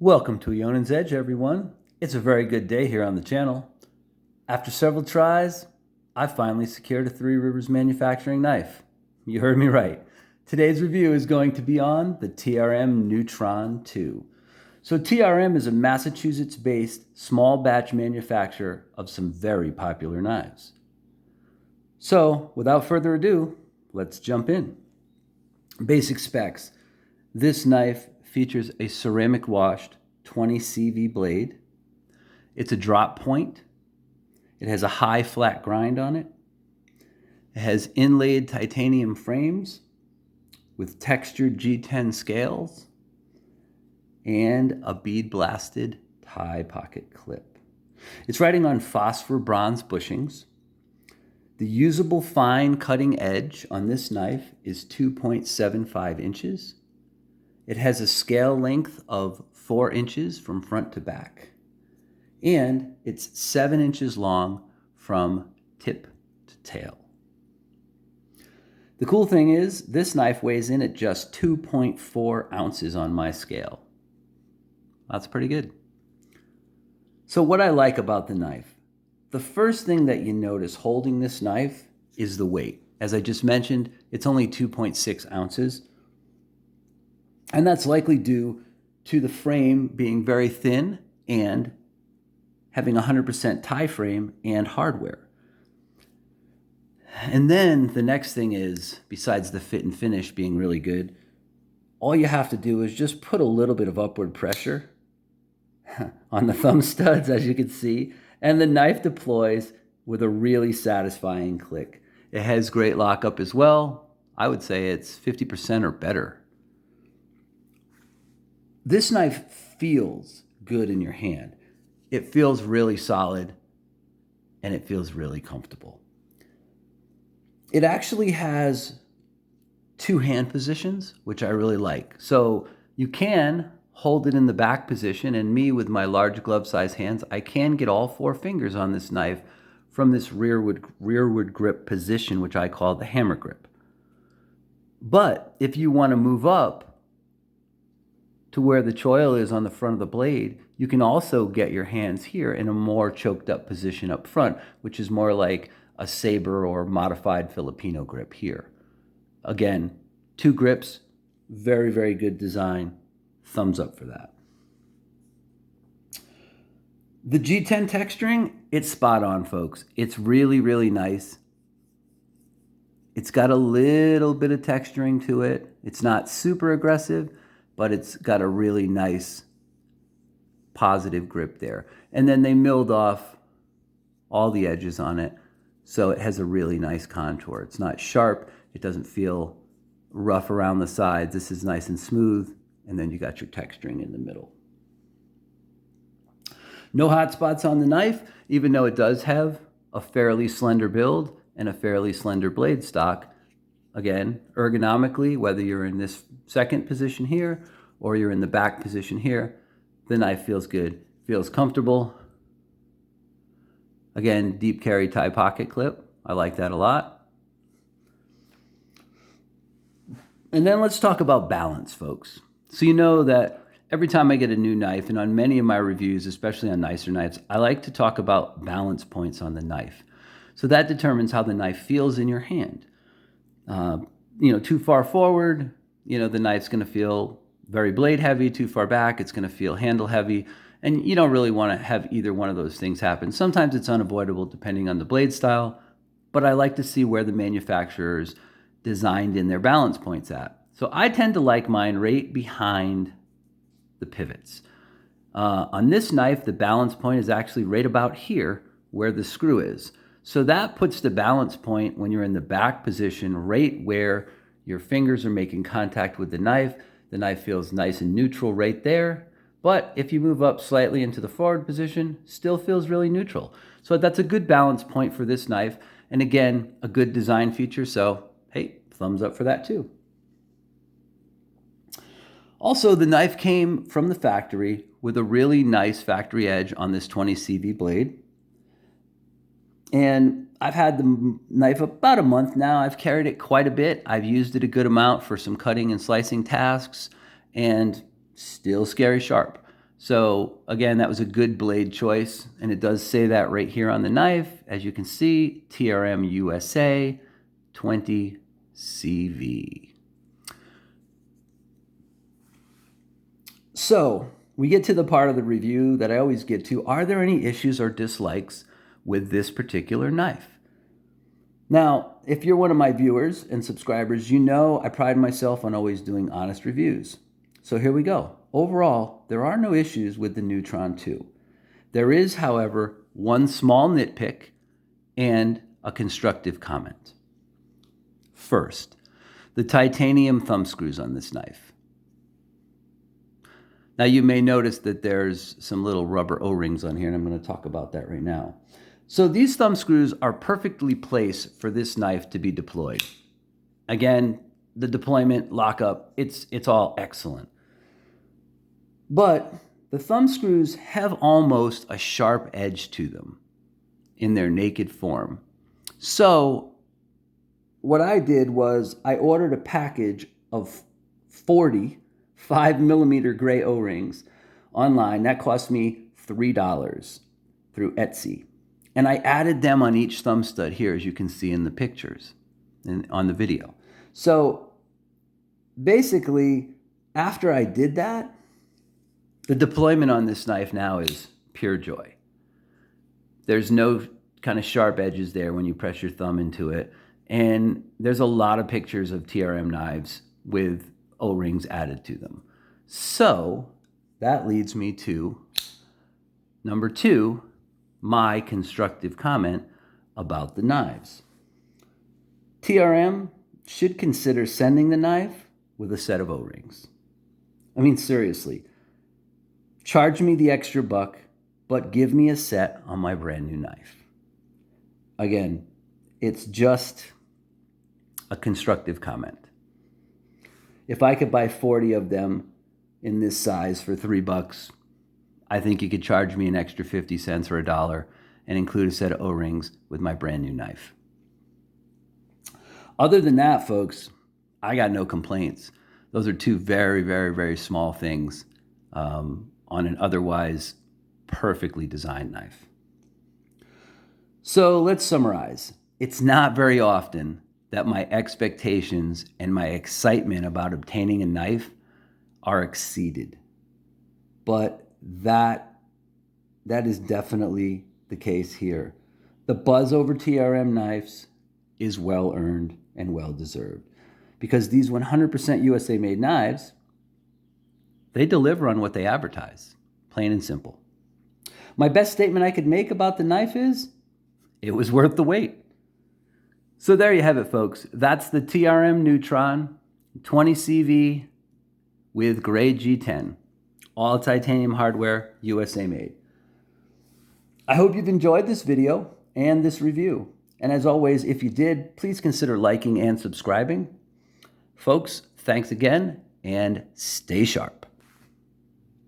Welcome to Ionan's Edge, everyone. It's a very good day here on the channel. After several tries, I finally secured a Three Rivers Manufacturing knife. You heard me right. Today's review is going to be on the TRM Neutron 2. So TRM is a Massachusetts-based small batch manufacturer of some very popular knives. So without further ado, let's jump in. Basic specs. This knife features a ceramic washed 20 CV blade. It's a drop point. It has a high flat grind on it. It has inlaid titanium frames with textured G10 scales and a bead blasted tie pocket clip. It's riding on phosphor bronze bushings. The usable fine cutting edge on this knife is 2.75 inches. It has a scale length of 4 inches from front to back, and it's 7 inches long from tip to tail. The cool thing is, this knife weighs in at just 2.4 ounces on my scale. That's pretty good. So what I like about the knife, the first thing that you notice holding this knife is the weight. As I just mentioned, it's only 2.6 ounces. And that's likely due to the frame being very thin and having 100% tie frame and hardware. And then the next thing is, besides the fit and finish being really good, all you have to do is just put a little bit of upward pressure on the thumb studs, as you can see, and the knife deploys with a really satisfying click. It has great lockup as well. I would say it's 50% or better. This knife feels good in your hand. It feels really solid and it feels really comfortable. It actually has 2 hand positions, which I really like. So you can hold it in the back position, and me with my large glove size hands, I can get all 4 fingers on this knife from this rearward grip position, which I call the hammer grip. But if you want to move up to where the choil is on the front of the blade, you can also get your hands here in a more choked up position up front, which is more like a saber or modified Filipino grip here. Again, 2 grips, very, very good design. Thumbs up for that. The G10 texturing, it's spot on, folks. It's really, really nice. It's got a little bit of texturing to it. It's not super aggressive, but it's got a really nice positive grip there. And then they milled off all the edges on it, so it has a really nice contour. It's not sharp. It doesn't feel rough around the sides. This is nice and smooth, and then you got your texturing in the middle. No hot spots on the knife, even though it does have a fairly slender build and a fairly slender blade stock. Again, ergonomically, whether you're in this second position here or you're in the back position here, the knife feels good, feels comfortable. Again, deep carry tie pocket clip. I like that a lot. And then let's talk about balance, folks. So you know that every time I get a new knife, and on many of my reviews, especially on nicer knives, I like to talk about balance points on the knife. So that determines how the knife feels in your hand. Too far forward, the knife's going to feel very blade heavy. Too far back, it's going to feel handle heavy. And you don't really want to have either one of those things happen. Sometimes it's unavoidable depending on the blade style, but I like to see where the manufacturers designed in their balance points at. So I tend to like mine right behind the pivots. On this knife, the balance point is actually right about here where the screw is. So that puts the balance point when you're in the back position right where your fingers are making contact with the knife. The knife feels nice and neutral right there. But if you move up slightly into the forward position, still feels really neutral. So that's a good balance point for this knife. And again, a good design feature. So hey, thumbs up for that too. Also, the knife came from the factory with a really nice factory edge on this 20 CV blade. And I've had the knife about a month now. I've carried it quite a bit. I've used it a good amount for some cutting and slicing tasks, and still scary sharp. So again, that was a good blade choice, and it does say that right here on the knife. As you can see, TRM USA 20 CV. So we get to the part of the review that I always get to. Are there any issues or dislikes with this particular knife? Now, if you're one of my viewers and subscribers, you know I pride myself on always doing honest reviews. So here we go. Overall, there are no issues with the Neutron 2. There is, however, one small nitpick and a constructive comment. First, the titanium thumb screws on this knife. Now you may notice that there's some little rubber O-rings on here, and I'm going to talk about that right now. So these thumb screws are perfectly placed for this knife to be deployed. Again, the deployment, lockup, it's all excellent. But the thumb screws have almost a sharp edge to them in their naked form. So what I did was I ordered a package of 40 5mm gray O-rings online. That cost me $3 through Etsy. And I added them on each thumb stud here, as you can see in the pictures and on the video. So basically, after I did that, the deployment on this knife now is pure joy. There's no kind of sharp edges there when you press your thumb into it. And there's a lot of pictures of TRM knives with O-rings added to them. So that leads me to number 2, my constructive comment about the knives. TRM should consider sending the knife with a set of O-rings. I mean, seriously, charge me the extra buck, but give me a set on my brand new knife. Again, it's just a constructive comment. If I could buy 40 of them in this size for $3, I think you could charge me an extra 50 cents or $1 and include a set of O-rings with my brand new knife. Other than that, folks, I got no complaints. Those are two very, very, very small things on an otherwise perfectly designed knife. So let's summarize. It's not very often that my expectations and my excitement about obtaining a knife are exceeded. But that is definitely the case here. The buzz over TRM knives is well earned and well deserved, because these 100% USA made knives, they deliver on what they advertise, plain and simple. My best statement I could make about the knife is, it was worth the wait. So there you have it, folks. That's the TRM Neutron 20 CV with grade G10. All titanium hardware, USA made. I hope you've enjoyed this video and this review. And as always, if you did, please consider liking and subscribing. Folks, thanks again, and stay sharp.